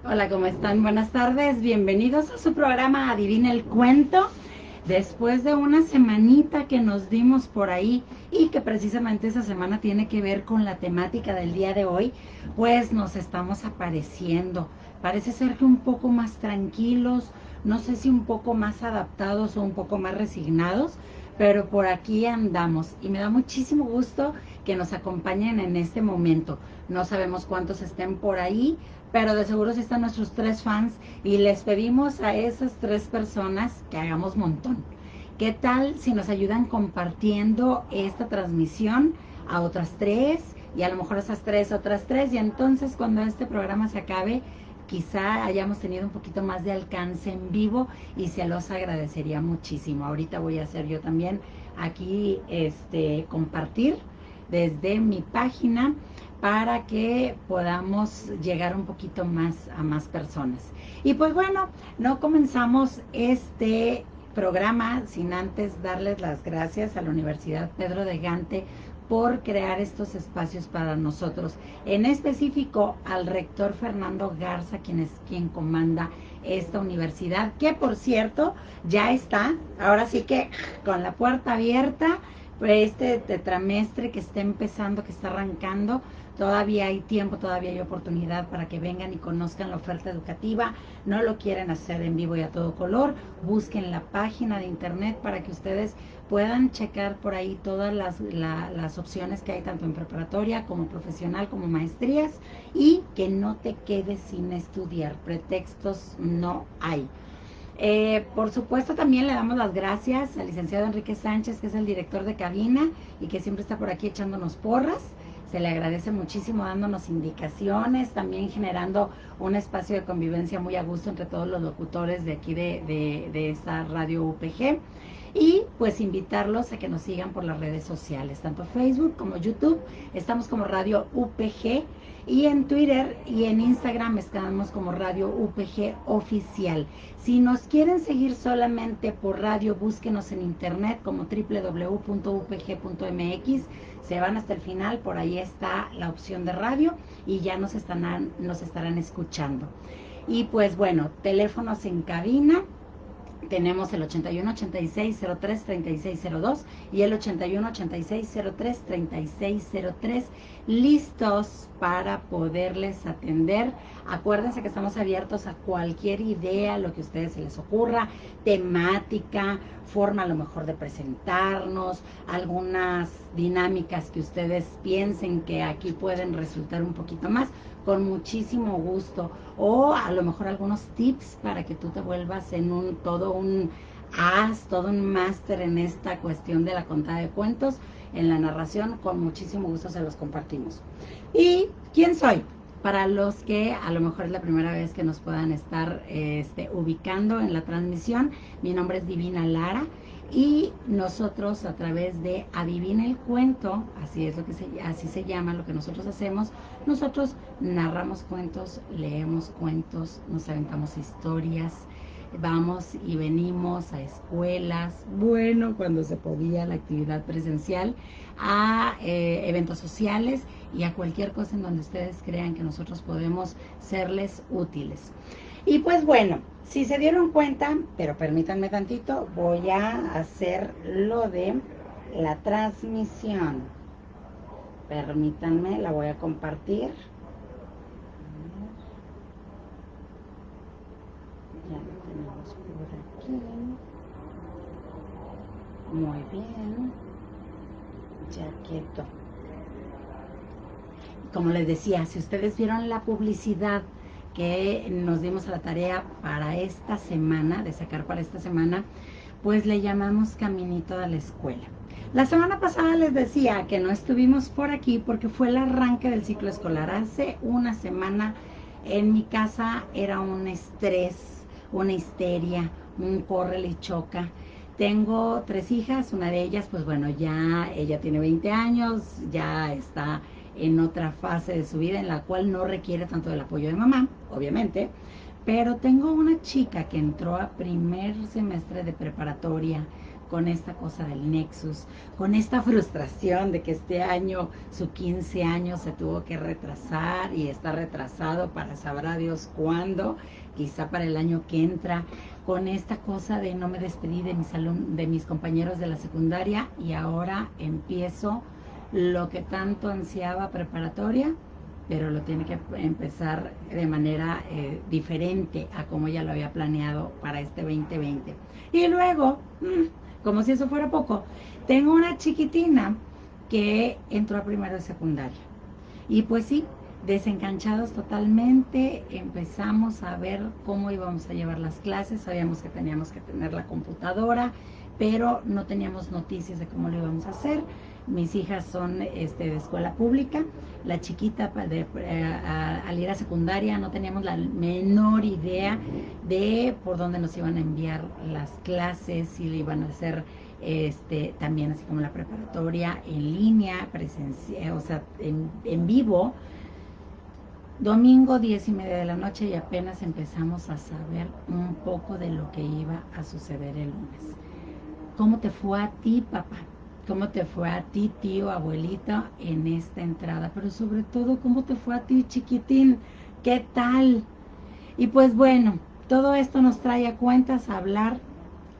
Hola, ¿cómo están? Buenas tardes, bienvenidos a su programa Adivina el Cuento. Después de una semanita que nos dimos por ahí y que precisamente esa semana tiene que ver con la temática del día de hoy, pues nos estamos apareciendo. Parece ser que un poco más tranquilos, no sé si un poco más adaptados o un poco más resignados, pero por aquí andamos y me da muchísimo gusto que nos acompañen en este momento. No sabemos cuántos estén por ahí, pero de seguro sí están nuestros 3 fans y les pedimos a esas 3 personas que hagamos montón. ¿Qué tal si nos ayudan compartiendo esta transmisión a otras 3 y a lo mejor esas 3 otras 3 y entonces cuando este programa se acabe quizá hayamos tenido un poquito más de alcance en vivo y se los agradecería muchísimo. Ahorita voy a hacer yo también aquí compartir desde mi página para que podamos llegar un poquito más a más personas. Y pues bueno, no comenzamos este programa sin antes darles las gracias a la Universidad Pedro de Gante por crear estos espacios para nosotros. En específico al rector Fernando Garza, quien comanda esta universidad, que por cierto ya está, ahora sí que con la puerta abierta, este tetramestre que está empezando, que está arrancando, todavía hay tiempo, todavía hay oportunidad para que vengan y conozcan la oferta educativa. No lo quieren hacer en vivo y a todo color, busquen la página de internet para que ustedes puedan checar por ahí todas las opciones que hay tanto en preparatoria como profesional como maestrías y que no te quedes sin estudiar, pretextos no hay. Por supuesto también le damos las gracias al licenciado Enrique Sánchez, que es el director de cabina y que siempre está por aquí echándonos porras. Se le agradece muchísimo dándonos indicaciones, también generando un espacio de convivencia muy a gusto entre todos los locutores de aquí de esta radio UPG. Y pues invitarlos a que nos sigan por las redes sociales, tanto Facebook como YouTube. Estamos como Radio UPG y en Twitter y en Instagram estamos como Radio UPG Oficial. Si nos quieren seguir solamente por radio, búsquenos en internet como www.upg.mx. Se van hasta el final, por ahí está la opción de radio y ya nos estarán escuchando. Y pues bueno, teléfonos en cabina. Tenemos el 8186-03-3602 y el 8186-03-3603 listos para poderles atender. Acuérdense que estamos abiertos a cualquier idea, lo que a ustedes se les ocurra, temática, forma a lo mejor de presentarnos, algunas dinámicas que ustedes piensen que aquí pueden resultar un poquito más, con muchísimo gusto, o a lo mejor algunos tips para que tú te vuelvas en todo un todo un máster en esta cuestión de la contada de cuentos, en la narración, con muchísimo gusto se los compartimos. ¿Y quién soy? Para los que a lo mejor es la primera vez que nos puedan estar ubicando en la transmisión, mi nombre es Divina Lara y nosotros a través de Adivina el Cuento, así es así se llama lo que nosotros hacemos, nosotros narramos cuentos, leemos cuentos, nos aventamos historias, vamos y venimos a escuelas, bueno, cuando se podía la actividad presencial, a eventos sociales y a cualquier cosa en donde ustedes crean que nosotros podemos serles útiles. Y pues bueno, si se dieron cuenta, pero permítanme tantito, voy a hacer lo de la transmisión. Permítanme, la voy a compartir. Ya lo tenemos por aquí. Muy bien. Ya quedó. Como les decía, si ustedes vieron la publicidad que nos dimos a la tarea para esta semana, de sacar para esta semana, pues le llamamos Caminito a la Escuela. La semana pasada les decía que no estuvimos por aquí porque fue el arranque del ciclo escolar. Hace una semana en mi casa era un estrés, una histeria, un córrele y choca. Tengo 3 hijas, una de ellas, pues bueno, ya ella tiene 20 años, ya está en otra fase de su vida en la cual no requiere tanto del apoyo de mamá, obviamente, pero tengo una chica que entró a primer semestre de preparatoria, con esta cosa del Nexus, con esta frustración de que este año su 15 años se tuvo que retrasar y está retrasado para sabrá Dios cuándo, quizá para el año que entra, con esta cosa de no me despedí de mis compañeros de la secundaria y ahora empiezo lo que tanto ansiaba preparatoria, pero lo tiene que empezar de manera diferente a como ya lo había planeado para este 2020. Y luego, como si eso fuera poco, tengo una chiquitina que entró a primero de secundaria. Y pues sí, desenganchados totalmente, empezamos a ver cómo íbamos a llevar las clases, sabíamos que teníamos que tener la computadora, pero no teníamos noticias de cómo lo íbamos a hacer. Mis hijas son de escuela pública, la chiquita al ir a secundaria no teníamos la menor idea de por dónde nos iban a enviar las clases, si le iban a hacer también así como la preparatoria en línea, presencial, o sea, en vivo. Domingo 10:30 de la noche y apenas empezamos a saber un poco de lo que iba a suceder el lunes. ¿Cómo te fue a ti, papá? ¿Cómo te fue a ti, tío, abuelita, en esta entrada? Pero sobre todo, ¿cómo te fue a ti, chiquitín? ¿Qué tal? Y pues bueno, todo esto nos trae a cuentas a hablar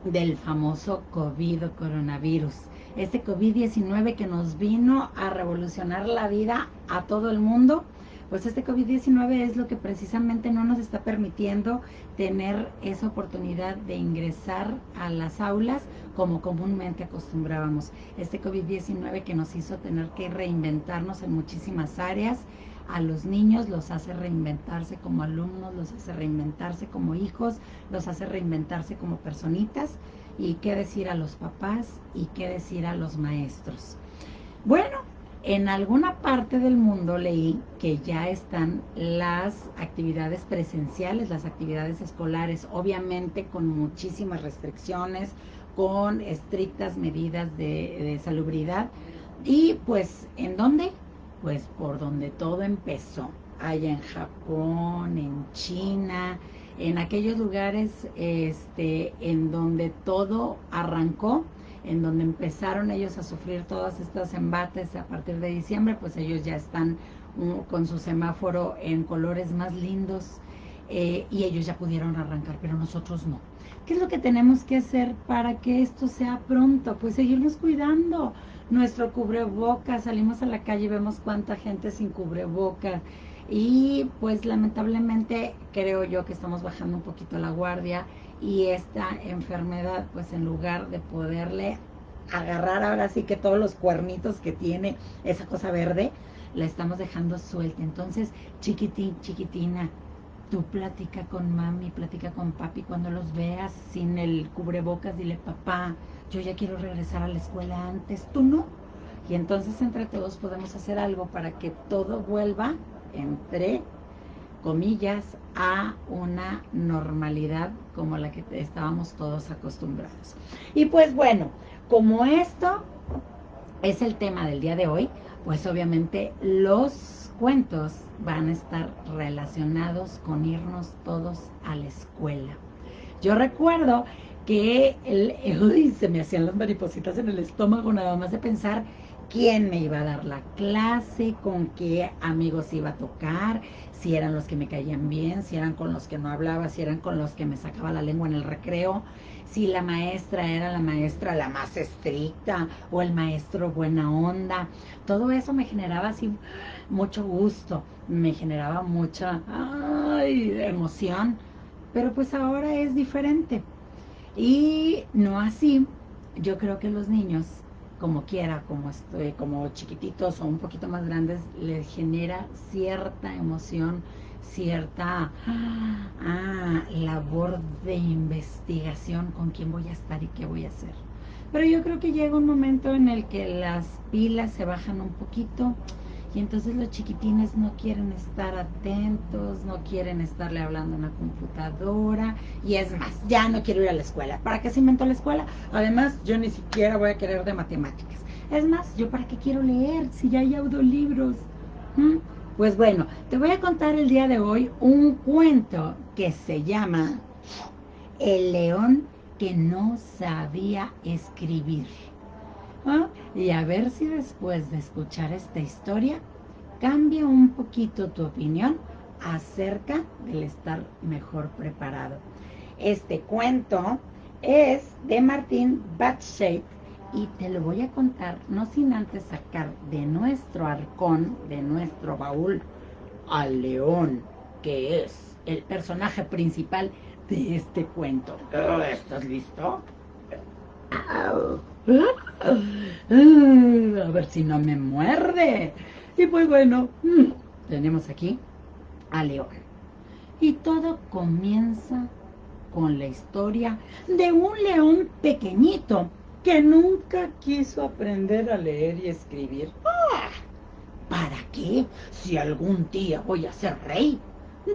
del famoso COVID o coronavirus. Este COVID-19 que nos vino a revolucionar la vida a todo el mundo. Pues este COVID-19 es lo que precisamente no nos está permitiendo tener esa oportunidad de ingresar a las aulas como comúnmente acostumbrábamos. Este COVID-19 que nos hizo tener que reinventarnos en muchísimas áreas. A los niños los hace reinventarse como alumnos, los hace reinventarse como hijos, los hace reinventarse como personitas. Y qué decir a los papás y qué decir a los maestros. Bueno, en alguna parte del mundo leí que ya están las actividades presenciales, las actividades escolares, obviamente con muchísimas restricciones, con estrictas medidas de salubridad. Y pues, ¿en dónde? Pues por donde todo empezó, allá en Japón, en China, en aquellos lugares en donde todo arrancó, en donde empezaron ellos a sufrir todos estos embates a partir de diciembre, pues ellos ya están con su semáforo en colores más lindos y ellos ya pudieron arrancar, pero nosotros no. ¿Qué es lo que tenemos que hacer para que esto sea pronto? Pues seguirnos cuidando. Nuestro cubrebocas, salimos a la calle y vemos cuánta gente sin cubrebocas. Y pues lamentablemente creo yo que estamos bajando un poquito la guardia y esta enfermedad pues en lugar de poderle agarrar ahora sí que todos los cuernitos que tiene esa cosa verde, la estamos dejando suelta. Entonces, chiquitín, chiquitina, tú platica con mami, platica con papi cuando los veas sin el cubrebocas, dile papá, yo ya quiero regresar a la escuela antes, tú no. Y entonces entre todos podemos hacer algo para que todo vuelva, entre comillas, a una normalidad como la que estábamos todos acostumbrados. Y pues bueno, como esto es el tema del día de hoy, pues obviamente los cuentos van a estar relacionados con irnos todos a la escuela. Yo recuerdo que se me hacían las maripositas en el estómago nada más de pensar quién me iba a dar la clase, con qué amigos iba a tocar, si eran los que me caían bien, si eran con los que no hablaba, si eran con los que me sacaba la lengua en el recreo, si la maestra era la maestra la más estricta o el maestro buena onda. Todo eso me generaba así mucho gusto, me generaba mucha emoción, pero pues ahora es diferente. Y no así, yo creo que los niños, como quiera, como chiquititos o un poquito más grandes, les genera cierta emoción, cierta labor de investigación con quién voy a estar y qué voy a hacer. Pero yo creo que llega un momento en el que las pilas se bajan un poquito y entonces los chiquitines no quieren estar atentos, no quieren estarle hablando a una computadora y es más, ya no quiero ir a la escuela. ¿Para qué se inventó la escuela? Además, yo ni siquiera voy a querer de matemáticas. Es más, ¿yo para qué quiero leer si ya hay audiolibros? Pues bueno, te voy a contar el día de hoy un cuento que se llama El león que no sabía escribir. ¿Ah? Y a ver si después de escuchar esta historia cambia un poquito tu opinión acerca del estar mejor preparado. Este cuento es de Martín Batsheit y te lo voy a contar no sin antes sacar de nuestro arcón, de nuestro baúl, al león, que es el personaje principal de este cuento. ¿Estás listo? A ver si no me muerde. Y pues bueno, tenemos aquí a León. Y todo comienza con la historia de un león pequeñito que nunca quiso aprender a leer y escribir. ¿Para qué? Si algún día voy a ser rey,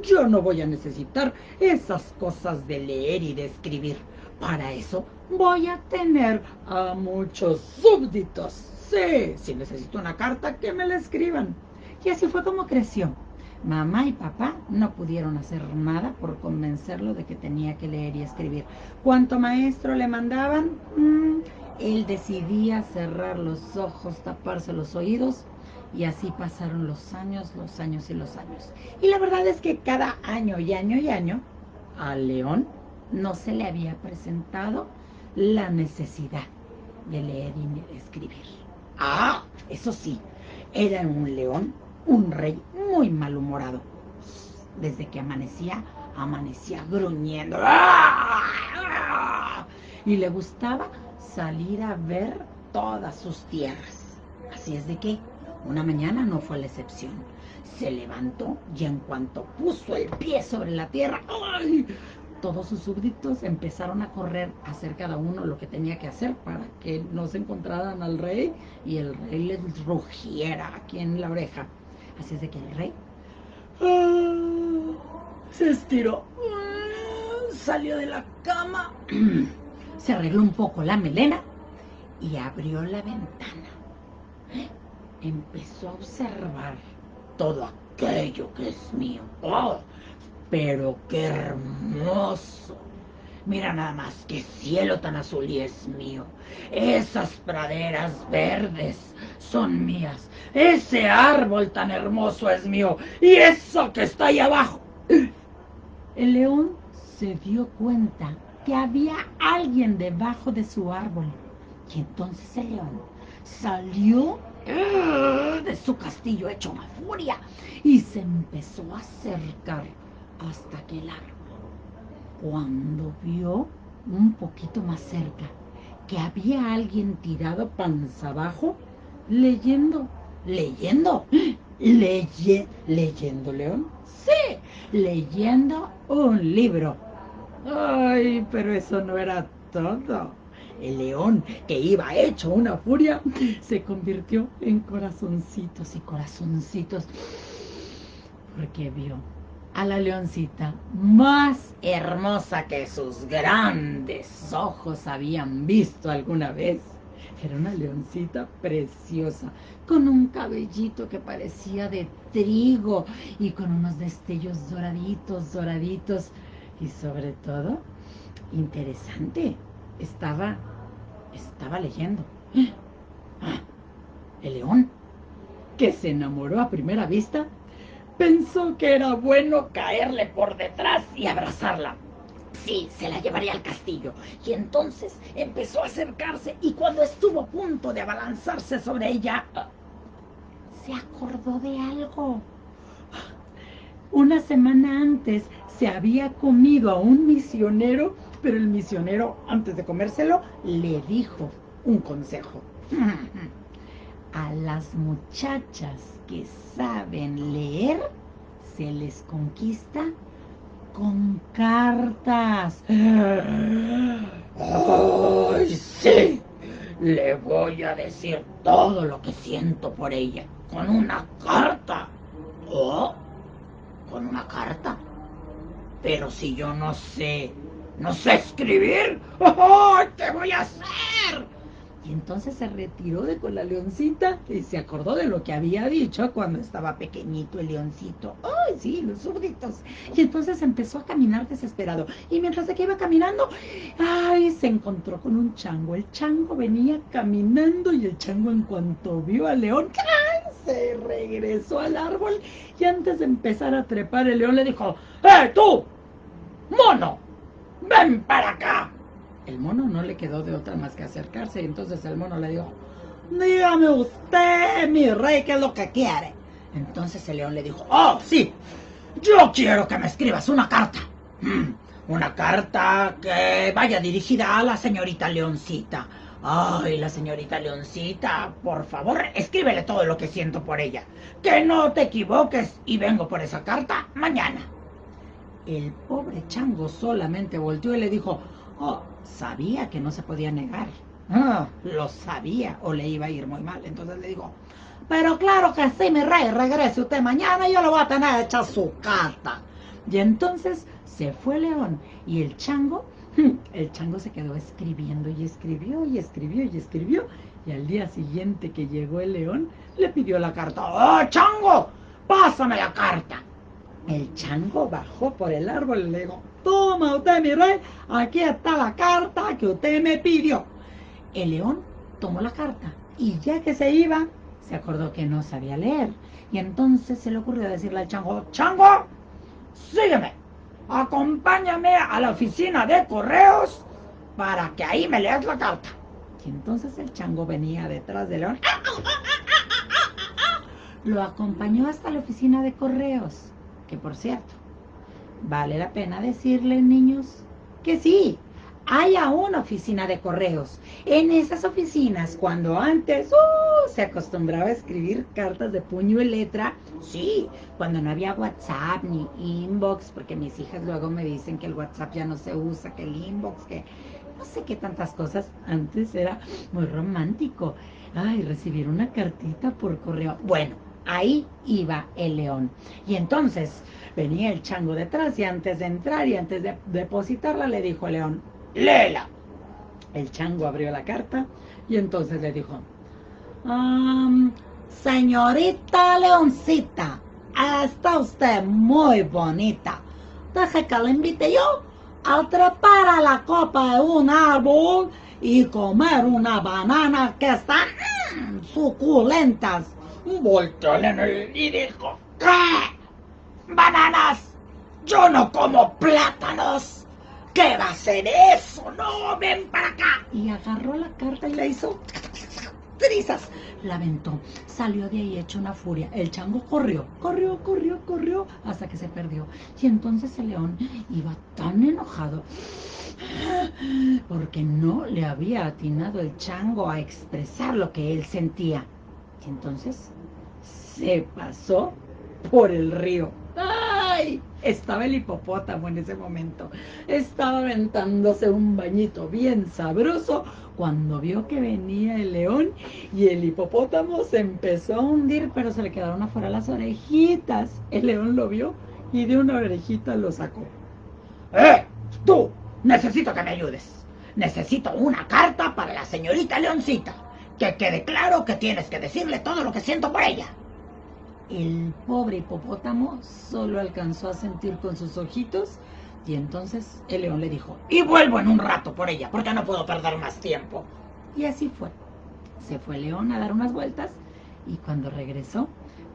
yo no voy a necesitar esas cosas de leer y de escribir. Para eso voy a tener a muchos súbditos. Sí, si necesito una carta, que me la escriban. Y así fue como creció. Mamá y papá no pudieron hacer nada por convencerlo de que tenía que leer y escribir. ¿Cuánto maestro le mandaban? Él decidía cerrar los ojos, taparse los oídos, y así pasaron los años y los años. Y la verdad es que cada año y año y año, al león no se le había presentado la necesidad de leer y de escribir. Eso sí, era un león, un rey muy malhumorado. Desde que amanecía gruñendo. Y le gustaba salir a ver todas sus tierras. Así es de que una mañana no fue la excepción. Se levantó y en cuanto puso el pie sobre la tierra, ¡ay!, todos sus súbditos empezaron a correr a hacer cada uno lo que tenía que hacer para que no se encontraran al rey y el rey les rugiera aquí en la oreja. Así es de que el rey se estiró, salió de la cama, se arregló un poco la melena y abrió la ventana. Empezó a observar todo aquello que es mío. Pero qué hermoso. Mira nada más, qué cielo tan azul y es mío. Esas praderas verdes son mías. Ese árbol tan hermoso es mío. Y eso que está ahí abajo. El león se dio cuenta que había alguien debajo de su árbol. Y entonces el león salió de su castillo hecho una furia y se empezó a acercar hasta aquel árbol. Cuando vio un poquito más cerca que había alguien tirado panza abajo leyendo, León. Sí, leyendo un libro. Ay, pero eso no era todo. El león, que iba hecho una furia, se convirtió en corazoncitos y corazoncitos, porque vio a la leoncita más hermosa que sus grandes ojos habían visto alguna vez. Era una leoncita preciosa, con un cabellito que parecía de trigo y con unos destellos doraditos y sobre todo, interesante, estaba leyendo. El león, que se enamoró a primera vista, pensó que era bueno caerle por detrás y abrazarla. Sí, se la llevaría al castillo. Y entonces empezó a acercarse y cuando estuvo a punto de abalanzarse sobre ella, se acordó de algo. Una semana antes se había comido a un misionero, pero el misionero, antes de comérselo, le dijo un consejo. A las muchachas que saben leer se les conquista con cartas. ¡Ay, sí! Le voy a decir todo lo que siento por ella con una carta. ¿Con una carta? Pero si yo no sé escribir, ¿qué voy a hacer? Y entonces se retiró de con la leoncita y se acordó de lo que había dicho cuando estaba pequeñito el leoncito. ¡Ay, sí, los súbditos! Y entonces empezó a caminar desesperado. Y mientras de que iba caminando, ¡ay! Se encontró con un chango. El chango venía caminando y el chango, en cuanto vio al león, ¡ay! Se regresó al árbol y antes de empezar a trepar, el león le dijo: tú, mono, ven para acá. El mono no le quedó de otra más que acercarse, y entonces el mono le dijo: dígame usted, mi rey, ¿qué es lo que quiere? Entonces el león le dijo: oh, sí, yo quiero que me escribas una carta. Una carta que vaya dirigida a la señorita Leoncita. Ay, la señorita Leoncita, por favor, escríbele todo lo que siento por ella. Que no te equivoques y vengo por esa carta mañana. El pobre chango solamente volteó y le dijo: oh, sabía que no se podía negar. Lo sabía o le iba a ir muy mal. Entonces le dijo: pero claro que sí, mi rey, regrese usted mañana y yo le voy a tener hecha su carta. Y entonces se fue el león y el chango se quedó escribiendo y escribió y escribió y escribió. Y al día siguiente que llegó el león, le pidió la carta. ¡Oh, chango! ¡Pásame la carta! El chango bajó por el árbol y le dijo: toma usted, mi rey, aquí está la carta que usted me pidió. El león tomó la carta y ya que se iba, se acordó que no sabía leer. Y entonces se le ocurrió decirle al chango: chango, sígueme, acompáñame a la oficina de correos para que ahí me leas la carta. Y entonces el chango venía detrás del león. Lo acompañó hasta la oficina de correos, que por cierto, vale la pena decirles, niños, que sí, hay aún oficina de correos. En esas oficinas, cuando antes se acostumbraba a escribir cartas de puño y letra, sí, cuando no había WhatsApp ni inbox, porque mis hijas luego me dicen que el WhatsApp ya no se usa, que el inbox, que no sé qué tantas cosas. Antes era muy romántico. Ay, recibir una cartita por correo. Bueno, ahí iba el león. Y entonces venía el chango detrás y antes de entrar y antes de depositarla le dijo al león: léela. El chango abrió la carta y entonces le dijo: señorita Leoncita, está usted muy bonita. Deje que le invite yo a trepar a la copa de un árbol y comer una banana que están suculentas. Volteó y dijo: ¿qué? ¿Bananas? Yo no como plátanos. ¿Qué va a ser eso? No, ven para acá. Y agarró la carta y la hizo trizas. La aventó, salió de ahí hecho una furia. El chango corrió hasta que se perdió. Y entonces el león iba tan enojado porque no le había atinado el chango a expresar lo que él sentía. Y entonces se pasó por el río. ¡Ay! Estaba el hipopótamo en ese momento. Estaba aventándose un bañito bien sabroso cuando vio que venía el león y el hipopótamo se empezó a hundir, pero se le quedaron afuera las orejitas. El león lo vio y de una orejita lo sacó. ¡Tú! Necesito que me ayudes. Necesito una carta para la señorita Leoncita. Que quede claro que tienes que decirle todo lo que siento por ella. El pobre hipopótamo solo alcanzó a sentir con sus ojitos y entonces el león le dijo: y vuelvo en un rato por ella porque no puedo perder más tiempo. Y así fue. Se fue el león a dar unas vueltas y cuando regresó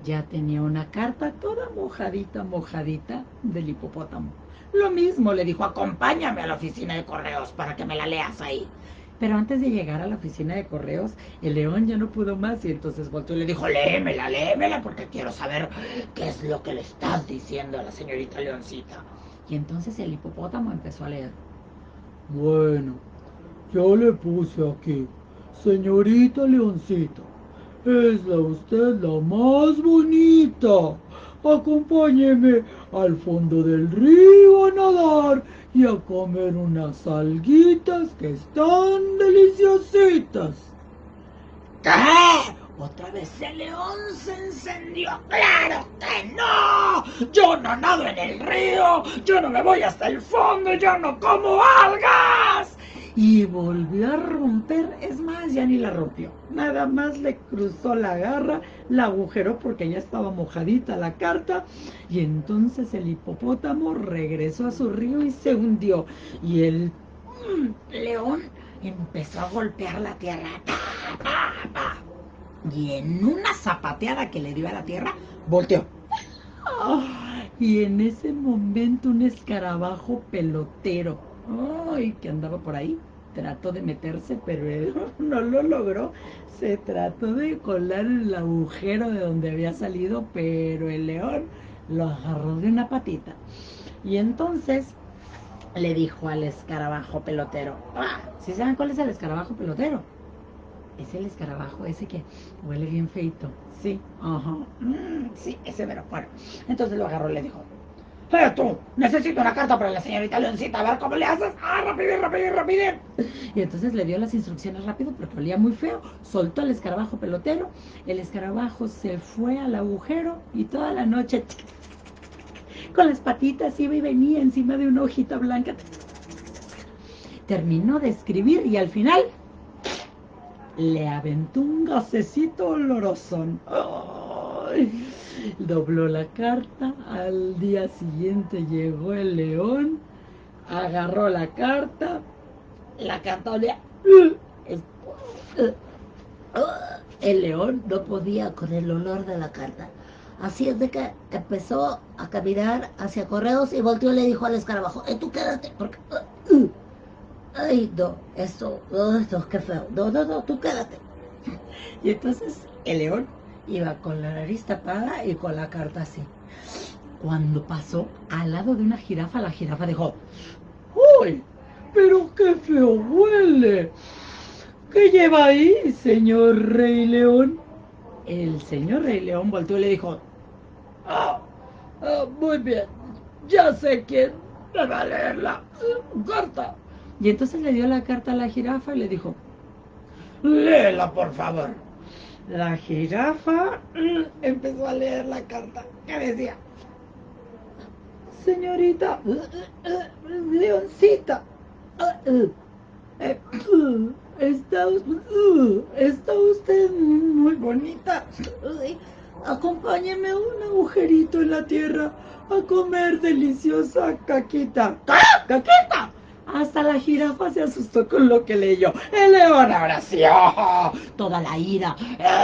ya tenía una carta toda mojadita del hipopótamo. Lo mismo le dijo: acompáñame a la oficina de correos para que me la leas ahí. Pero antes de llegar a la oficina de correos, el león ya no pudo más y entonces volteó y le dijo: léemela, porque quiero saber qué es lo que le estás diciendo a la señorita Leoncita. Y entonces el hipopótamo empezó a leer. Bueno, yo le puse aquí: señorita Leoncita, es usted la más bonita. Acompáñeme al fondo del río a nadar y a comer unas alguitas que están deliciositas. ¿Qué? Otra vez el león se encendió. ¡Claro que no! Yo no nado en el río, yo no me voy hasta el fondo, yo no como algas. y volvió a romper. Es más, ya ni la rompió, nada más le cruzó la garra, la agujeró porque ya estaba mojadita la carta, y entonces el hipopótamo regresó a su río y se hundió, y el león empezó a golpear la tierra, y en una zapateada que le dio a la tierra, volteó. Y en ese momento un escarabajo pelotero, que andaba por ahí, trató de meterse, pero él no lo logró. Se trató de colar en el agujero de donde había salido, pero el león lo agarró de una patita. Y entonces le dijo al escarabajo pelotero, ¿sí saben cuál es el escarabajo pelotero? Es el escarabajo ese que huele bien feito. Sí, ajá. Sí, ese mero. Bueno, entonces lo agarró y le dijo, tú, necesito una carta para la señorita Leoncita, a ver cómo le haces. Rapidín, rapidín, rapidín. Y entonces le dio las instrucciones rápido porque olía muy feo. Soltó el escarabajo pelotero. El escarabajo se fue al agujero y toda la noche con las patitas iba y venía encima de una hojita blanca. Terminó de escribir y al final le aventó un gasecito oloroso. ¡Ay! Dobló la carta. Al día siguiente llegó el león, agarró la carta olía. El león no podía con el olor de la carta. Así es de que empezó a caminar hacia correos y volteó y le dijo al escarabajo, tú quédate, porque... ay, no, esto, no, qué feo. No, tú quédate. Y entonces el león iba con la nariz tapada y con la carta así. Cuando pasó al lado de una jirafa, la jirafa dijo, ¡uy! ¡Pero qué feo huele! ¿Qué lleva ahí, señor Rey León? El señor Rey León volteó y le dijo, muy bien, ya sé quién me va a leer la carta. Y entonces le dio la carta a la jirafa y le dijo, léela, por favor. La jirafa empezó a leer la carta que decía, señorita Leoncita, está usted muy bonita. Acompáñeme a un agujerito en la tierra a comer deliciosa caquita. ¡Caquita! Hasta la jirafa se asustó con lo que leyó. El león ahora sí, toda la ira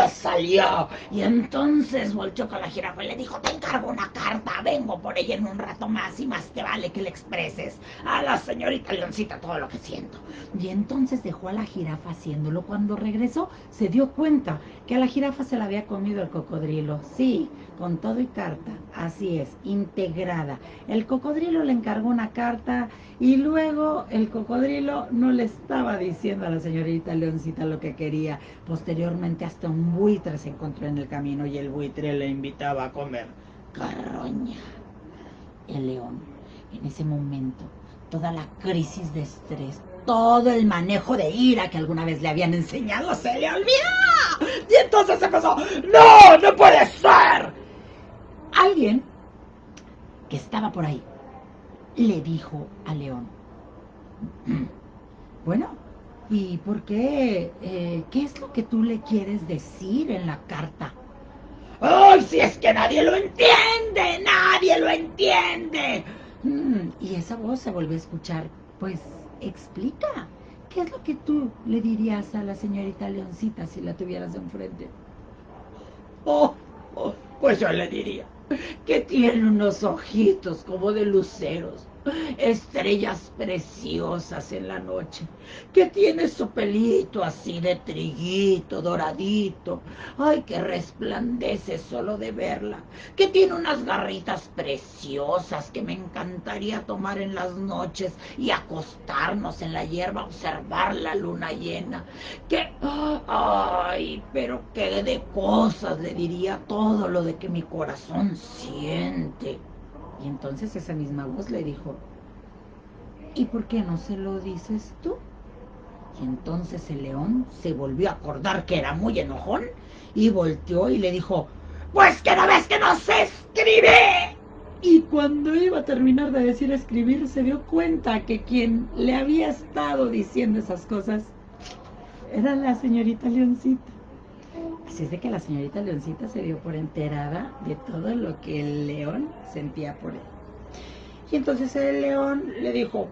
salió. Y entonces volteó con la jirafa y le dijo, te encargo una carta, vengo por ella en un rato más y más te vale que le expreses a la señorita Leoncita todo lo que siento. Y entonces dejó a la jirafa haciéndolo. Cuando regresó se dio cuenta que a la jirafa se la había comido el cocodrilo. Sí, con todo y carta, así es, integrada. El cocodrilo le encargó una carta y luego el cocodrilo no le estaba diciendo a la señorita Leoncita lo que quería. Posteriormente hasta un buitre se encontró en el camino y el buitre le invitaba a comer carroña. El león, en ese momento, toda la crisis de estrés, todo el manejo de ira que alguna vez le habían enseñado se le olvidó. Y entonces empezó, ¡no puede ser! Alguien que estaba por ahí le dijo al león, bueno, ¿y por qué? ¿Qué es lo que tú le quieres decir en la carta? ¡Ay, si es que nadie lo entiende! ¡Nadie lo entiende! Y esa voz se volvió a escuchar. Pues, explica. ¿Qué es lo que tú le dirías a la señorita Leoncita si la tuvieras enfrente? Pues yo le diría que tiene unos ojitos como de luceros, estrellas preciosas en la noche, que tiene su pelito así de triguito, doradito, ay, que resplandece solo de verla, que tiene unas garritas preciosas que me encantaría tomar en las noches y acostarnos en la hierba a observar la luna llena, que, ay, pero que de cosas le diría todo lo de que mi corazón siente. Y entonces esa misma voz le dijo, ¿y por qué no se lo dices tú? Y entonces el león se volvió a acordar que era muy enojón y volteó y le dijo, pues que no ves que no sé escribir. Y cuando iba a terminar de decir escribir, se dio cuenta que quien le había estado diciendo esas cosas era la señorita Leoncita. Así es de que la señorita Leoncita se dio por enterada de todo lo que el león sentía por él. Y entonces el león le dijo,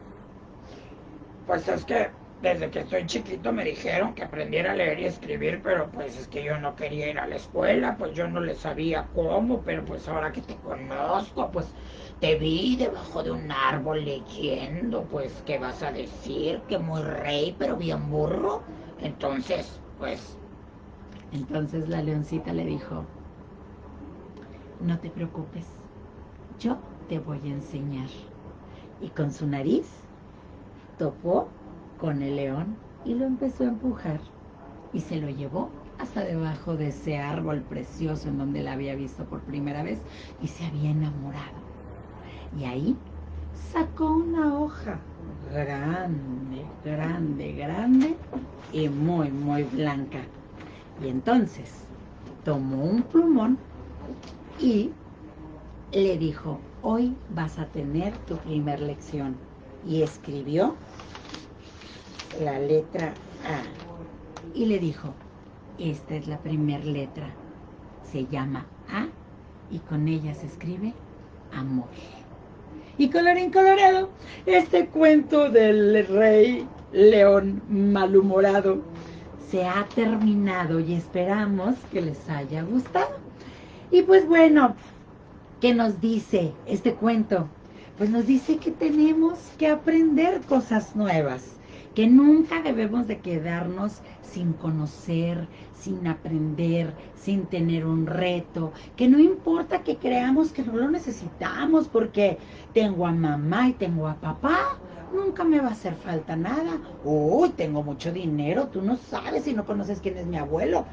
pues es que desde que estoy chiquito me dijeron que aprendiera a leer y escribir, pero pues es que yo no quería ir a la escuela, pues yo no le sabía cómo, pero pues ahora que te conozco, pues te vi debajo de un árbol leyendo, pues ¿qué vas a decir? Que muy rey, pero bien burro. Entonces, pues... Entonces la leoncita le dijo, no te preocupes, yo te voy a enseñar. Y con su nariz topó con el león y lo empezó a empujar y se lo llevó hasta debajo de ese árbol precioso en donde la había visto por primera vez y se había enamorado. Y ahí sacó una hoja grande, grande, grande y muy, muy blanca. Y entonces tomó un plumón y le dijo, hoy vas a tener tu primer lección. Y escribió la letra A. Y le dijo, esta es la primer letra. Se llama A y con ella se escribe amor. Y colorín colorado, este cuento del rey león malhumorado se ha terminado y esperamos que les haya gustado. Y pues bueno, ¿qué nos dice este cuento? Pues nos dice que tenemos que aprender cosas nuevas, que nunca debemos de quedarnos sin conocer, sin aprender, sin tener un reto, que no importa que creamos que no lo necesitamos porque tengo a mamá y tengo a papá, nunca me va a hacer falta nada. Uy, tengo mucho dinero, tú no sabes si no conoces quién es mi abuelo.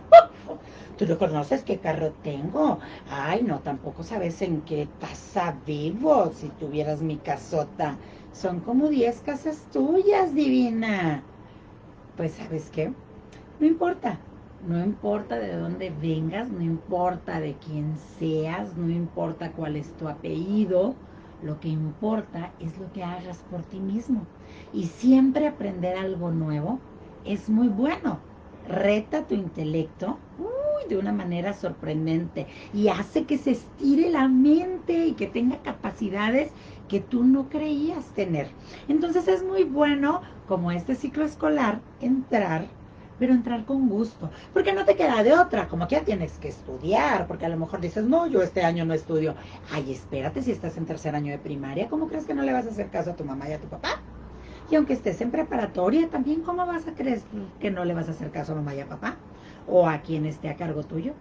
Tú no conoces qué carro tengo. Ay, no, tampoco sabes en qué casa vivo. Si tuvieras mi casota. Son como 10 casas tuyas, divina. Pues, ¿sabes qué? No importa. No importa de dónde vengas, no importa de quién seas, no importa cuál es tu apellido. Lo que importa es lo que hagas por ti mismo. Y siempre aprender algo nuevo es muy bueno. Reta tu intelecto de una manera sorprendente y hace que se estire la mente y que tenga capacidades que tú no creías tener. Entonces es muy bueno, como este ciclo escolar, entrar, pero entrar con gusto, porque no te queda de otra, como que ya tienes que estudiar, porque a lo mejor dices, no, yo este año no estudio. Ay, espérate, si estás en tercer año de primaria, ¿cómo crees que no le vas a hacer caso a tu mamá y a tu papá? Y aunque estés en preparatoria, también, ¿cómo vas a creer que no le vas a hacer caso a mamá y a papá? O a quien esté a cargo tuyo.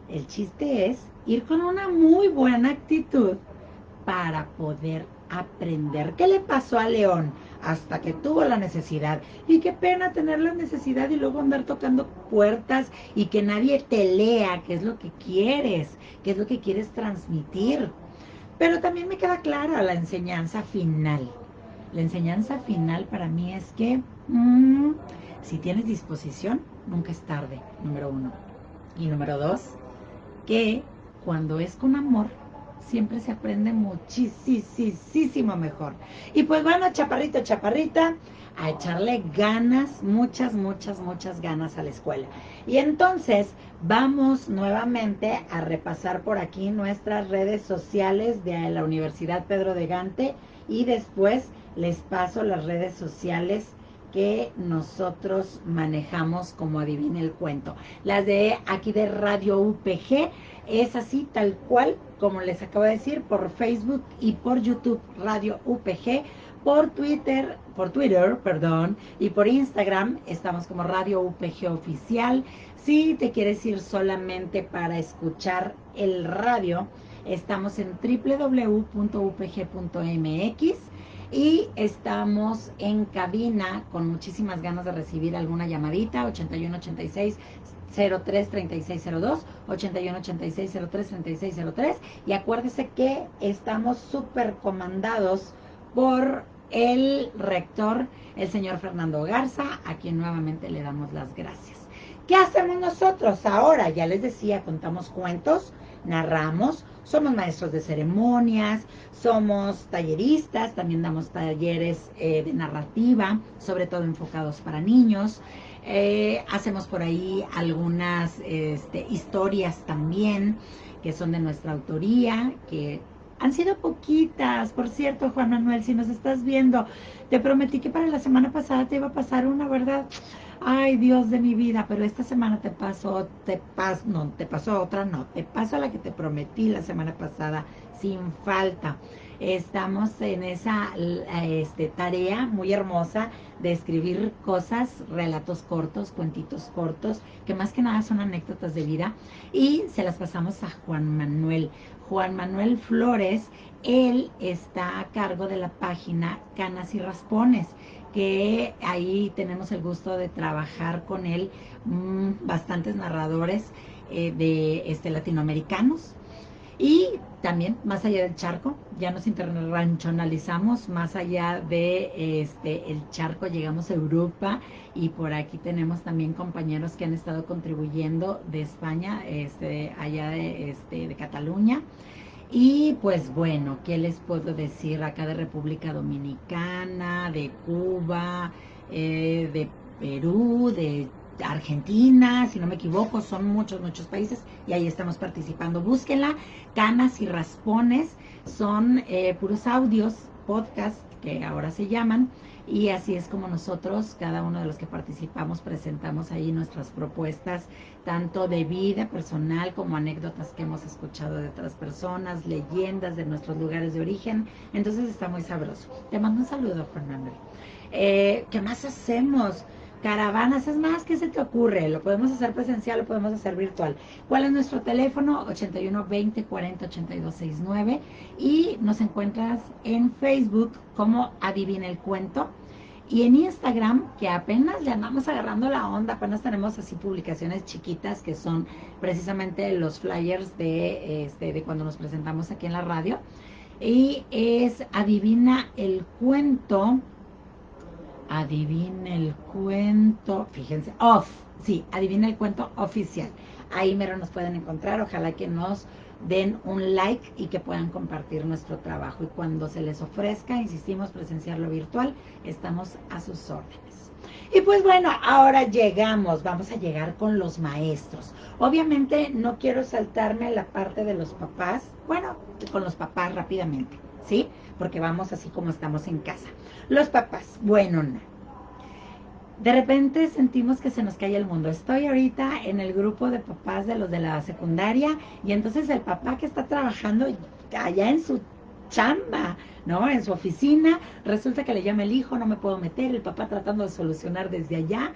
El chiste es ir con una muy buena actitud para poder aprender. ¿Qué le pasó a León? Hasta que tuvo la necesidad. Y qué pena tener la necesidad y luego andar tocando puertas y que nadie te lea qué es lo que quieres, qué es lo que quieres transmitir. Pero también me queda clara la enseñanza final. La enseñanza final para mí es que si tienes disposición, nunca es tarde, número 1. Y número 2, que cuando es con amor, siempre se aprende muchísimo mejor. Y pues bueno, chaparrito, chaparrita, a echarle ganas, muchas ganas a la escuela. Y entonces vamos nuevamente a repasar por aquí nuestras redes sociales de la Universidad Pedro de Gante y después les paso las redes sociales que nosotros manejamos como Adivina el Cuento. Las de aquí de Radio UPG es así tal cual como les acabo de decir, por Facebook y por YouTube Radio UPG, por Twitter, y por Instagram estamos como Radio UPG Oficial. Si te quieres ir solamente para escuchar el radio, estamos en www.upg.mx y estamos en cabina con muchísimas ganas de recibir alguna llamadita, 8186 033602, 8186 033603, y acuérdese que estamos súper comandados por el rector, el señor Fernando Garza, a quien nuevamente le damos las gracias. ¿Qué hacemos nosotros ahora? Ya les decía, contamos cuentos, narramos, somos maestros de ceremonias, somos talleristas, también damos talleres de narrativa, sobre todo enfocados para niños. Hacemos por ahí algunas historias también que son de nuestra autoría, que han sido poquitas. Por cierto, Juan Manuel, si nos estás viendo, te prometí que para la semana pasada te iba a pasar una, ¿verdad? Ay, Dios de mi vida, pero esta semana te paso, no, te paso otra, no, te paso la que te prometí la semana pasada, sin falta. Estamos en esa tarea muy hermosa de escribir cosas, relatos cortos, cuentitos cortos, que más que nada son anécdotas de vida, y se las pasamos a Juan Manuel. Juan Manuel Flores, él está a cargo de la página Canas y Raspones, que ahí tenemos el gusto de trabajar con él, bastantes narradores de latinoamericanos. Y también más allá del charco, ya nos interranchonalizamos, más allá de el charco llegamos a Europa, y por aquí tenemos también compañeros que han estado contribuyendo de España, allá de Cataluña. Y pues bueno, ¿qué les puedo decir acá de República Dominicana, de Cuba, de Perú, de Argentina, si no me equivoco? Son muchos, muchos países y ahí estamos participando. Búsquenla, Canas y Raspones, son puros audios, podcast, que ahora se llaman, y así es como nosotros, cada uno de los que participamos, presentamos ahí nuestras propuestas, tanto de vida personal como anécdotas que hemos escuchado de otras personas, leyendas de nuestros lugares de origen. Entonces está muy sabroso. Te mando un saludo, Juan Manuel. ¿Qué más hacemos? Caravanas, es más, ¿qué se te ocurre? Lo podemos hacer presencial, lo podemos hacer virtual. ¿Cuál es nuestro teléfono? 81 20 40 82 69, y nos encuentras en Facebook como Adivina el Cuento, y en Instagram, que apenas le andamos agarrando la onda, apenas tenemos así publicaciones chiquitas que son precisamente los flyers de cuando nos presentamos aquí en la radio, y es Adivina el Cuento. Adivina el Cuento, fíjense, sí, Adivina el Cuento oficial. Ahí mero nos pueden encontrar, ojalá que nos den un like y que puedan compartir nuestro trabajo. Y cuando se les ofrezca, insistimos, presenciarlo virtual, estamos a sus órdenes. Y pues bueno, ahora vamos a llegar con los maestros. Obviamente no quiero saltarme la parte de los papás, bueno, con los papás rápidamente, ¿sí? Porque vamos así como estamos en casa. Los papás, bueno, de repente sentimos que se nos cae el mundo. Estoy ahorita en el grupo de papás de los de la secundaria, y entonces el papá que está trabajando allá en su chamba, ¿no? En su oficina, resulta que le llama el hijo, no me puedo meter, el papá tratando de solucionar desde allá,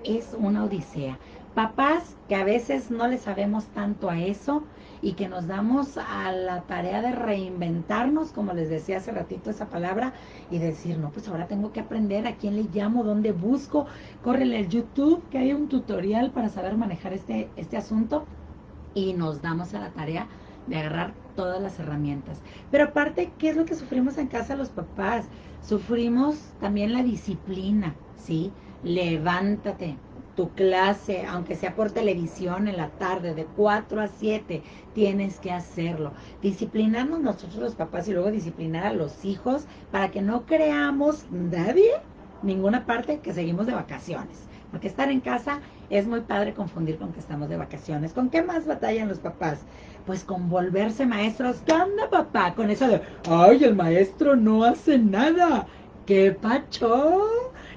es una odisea. Papás que a veces no le sabemos tanto a eso y que nos damos a la tarea de reinventarnos, como les decía hace ratito esa palabra, y decir, no, pues ahora tengo que aprender a quién le llamo, dónde busco, córrele el YouTube, que hay un tutorial para saber manejar este asunto, y nos damos a la tarea de agarrar todas las herramientas. Pero aparte, ¿qué es lo que sufrimos en casa los papás? Sufrimos también la disciplina, ¿sí? Levántate, tu clase, aunque sea por televisión en la tarde, de 4 a 7, tienes que hacerlo. Disciplinarnos nosotros los papás y luego disciplinar a los hijos para que no creamos nadie, ninguna parte, que seguimos de vacaciones. Porque estar en casa es muy padre confundir con que estamos de vacaciones. ¿Con qué más batallan los papás? Pues con volverse maestros. ¿Qué onda, papá? Con eso de, ay, el maestro no hace nada. ¿Qué pacho?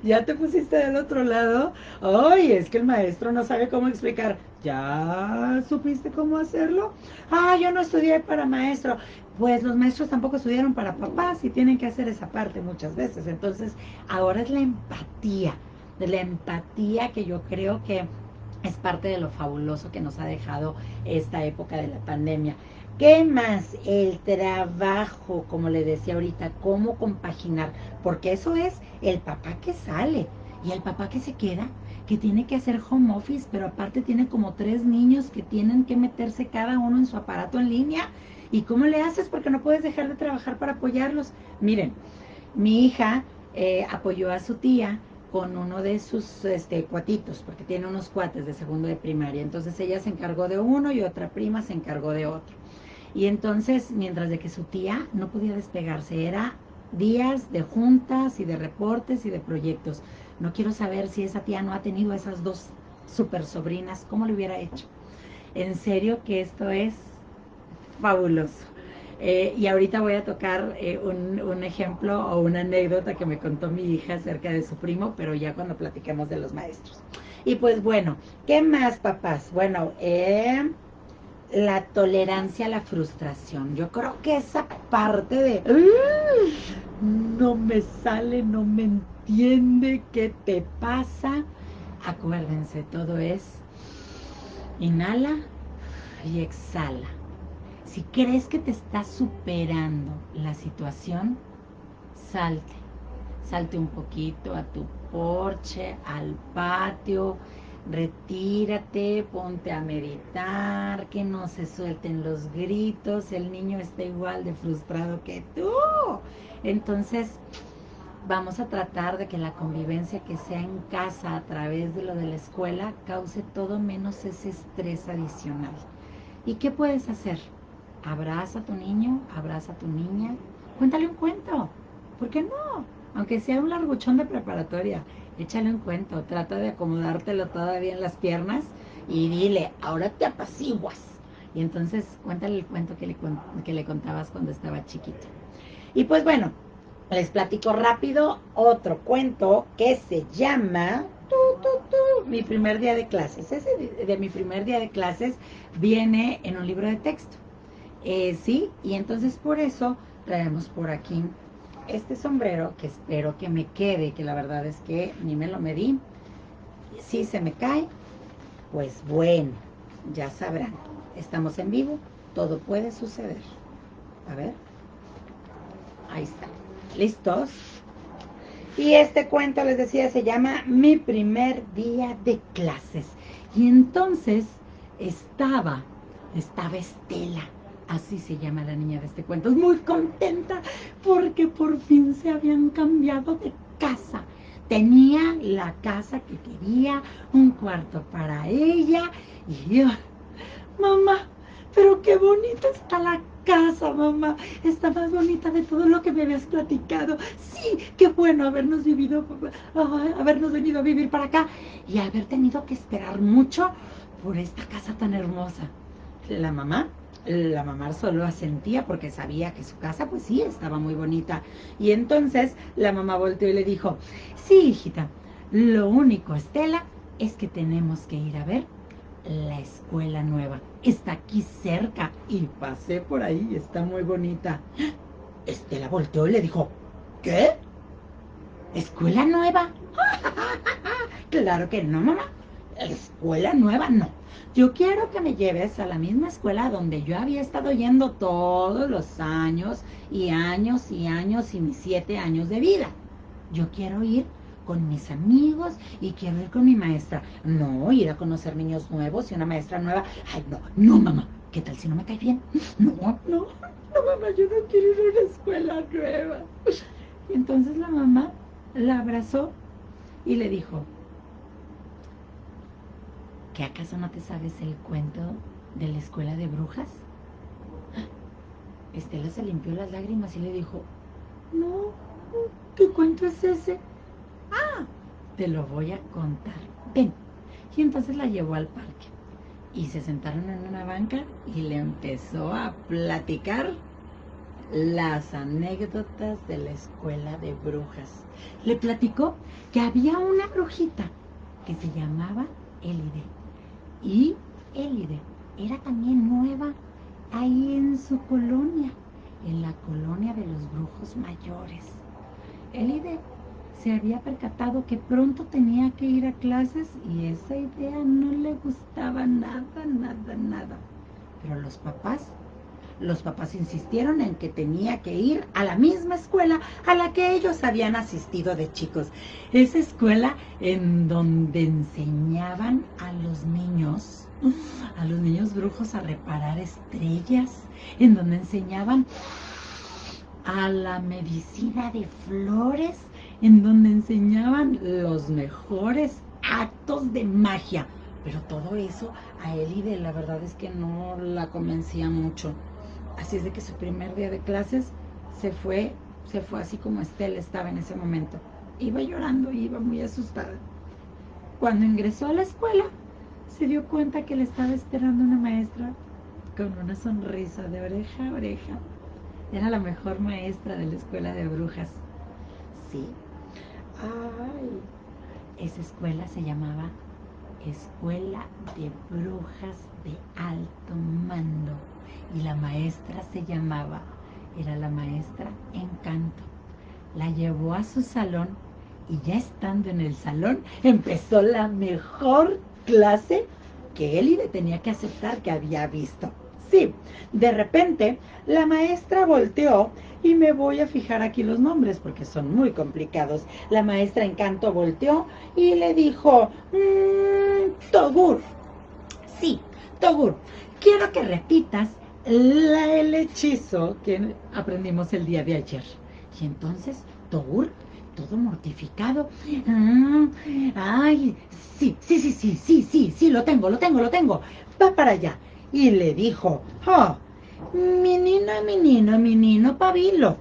¿Ya te pusiste del otro lado? Ay, es que el maestro no sabe cómo explicar. ¿Ya supiste cómo hacerlo? Ah, yo no estudié para maestro. Pues los maestros tampoco estudiaron para papás y tienen que hacer esa parte muchas veces. Entonces, ahora es la empatía. De la empatía, que yo creo que es parte de lo fabuloso que nos ha dejado esta época de la pandemia. ¿Qué más? El trabajo, como le decía ahorita, cómo compaginar, porque eso es el papá que sale y el papá que se queda, que tiene que hacer home office, pero aparte tiene como 3 niños que tienen que meterse cada uno en su aparato en línea. ¿Y cómo le haces? Porque no puedes dejar de trabajar para apoyarlos. Miren, mi hija apoyó a su tía con uno de sus cuatitos, porque tiene unos cuates de segundo de primaria. Entonces ella se encargó de uno y otra prima se encargó de otro. Y entonces, mientras de que su tía no podía despegarse, era días de juntas y de reportes y de proyectos. No quiero saber si esa tía no ha tenido esas dos super sobrinas, ¿cómo lo hubiera hecho? En serio que esto es fabuloso. Y ahorita voy a tocar un ejemplo o una anécdota que me contó mi hija acerca de su primo, pero ya cuando platiquemos de los maestros. Y pues bueno, ¿qué más, papás? Bueno, la tolerancia a la frustración. Yo creo que esa parte de no me sale, no me entiende, ¿qué te pasa? Acuérdense, todo es inhala y exhala. Si crees que te está superando la situación, salte. Salte un poquito a tu porche, al patio, retírate, ponte a meditar, que no se suelten los gritos, el niño está igual de frustrado que tú. Entonces, vamos a tratar de que la convivencia que sea en casa a través de lo de la escuela cause todo menos ese estrés adicional. ¿Y qué puedes hacer? Abraza a tu niño, abraza a tu niña, cuéntale un cuento. ¿Por qué no? Aunque sea un larguchón de preparatoria, échale un cuento, trata de acomodártelo todavía en las piernas y dile, ahora te apaciguas. Y entonces cuéntale el cuento que le contabas cuando estaba chiquito. Y pues bueno, les platico rápido otro cuento que se llama Mi primer día de clases. Ese de mi primer día de clases viene en un libro de texto. Sí, y entonces por eso traemos por aquí este sombrero que espero que me quede, que la verdad es que ni me lo medí. Si se me cae, pues bueno, ya sabrán, estamos en vivo, todo puede suceder. A ver, ahí está. ¿Listos? Y este cuento, les decía, se llama Mi primer día de clases. Y entonces estaba Estela, así se llama la niña de este cuento, muy contenta porque por fin se habían cambiado de casa. Tenía la casa que quería, un cuarto para ella y yo, mamá, pero qué bonita está la casa, mamá. Está más bonita de todo lo que me habías platicado. Sí, qué bueno habernos venido a vivir para acá y haber tenido que esperar mucho por esta casa tan hermosa. La mamá solo asentía porque sabía que su casa, pues sí, estaba muy bonita. Y entonces la mamá volteó y le dijo, sí, hijita, lo único, Estela, es que tenemos que ir a ver la escuela nueva. Está aquí cerca y pasé por ahí, está muy bonita. Estela volteó y le dijo, ¿qué? ¿Escuela nueva? Claro que no, mamá. Escuela nueva no. Yo quiero que me lleves a la misma escuela donde yo había estado yendo todos los años y años y años y mis 7 años de vida. Yo quiero ir con mis amigos y quiero ir con mi maestra. No, ir a conocer niños nuevos y una maestra nueva. Ay, no, no, mamá. ¿Qué tal si no me cae bien? No, mamá, yo no quiero ir a una escuela nueva. Y entonces la mamá la abrazó y le dijo, ¿que acaso no te sabes el cuento de la escuela de brujas? Estela se limpió las lágrimas y le dijo, no, ¿qué cuento es ese? Ah, te lo voy a contar. Ven. Y entonces la llevó al parque y se sentaron en una banca y le empezó a platicar las anécdotas de la escuela de brujas. Le platicó que había una brujita que se llamaba Elide. Y Elide era también nueva ahí en su colonia, en la colonia de los brujos mayores. Elide se había percatado que pronto tenía que ir a clases y esa idea no le gustaba nada. Pero los papás insistieron en que tenía que ir a la misma escuela a la que ellos habían asistido de chicos. Esa escuela en donde enseñaban a los niños brujos a reparar estrellas, en donde enseñaban a la medicina de flores, en donde enseñaban los mejores actos de magia. Pero todo eso a Elide la verdad es que no la convencía mucho. Así es de que su primer día de clases se fue así como Estela estaba en ese momento. Iba llorando, iba muy asustada. Cuando ingresó a la escuela, se dio cuenta que le estaba esperando una maestra con una sonrisa de oreja a oreja. Era la mejor maestra de la escuela de brujas. Sí. Ay, esa escuela se llamaba Escuela de Brujas de Alto Mando. Y la maestra se llamaba, era la maestra Encanto. La llevó a su salón y ya estando en el salón empezó la mejor clase que Elide tenía que aceptar que había visto. Sí, de repente la maestra volteó y me voy a fijar aquí los nombres porque son muy complicados. La maestra Encanto volteó y le dijo, Togur, sí, Togur, quiero que repitas el hechizo que aprendimos el día de ayer. Y entonces Togur, todo mortificado, ay, sí, lo tengo, va para allá. Y le dijo, menino pabilo,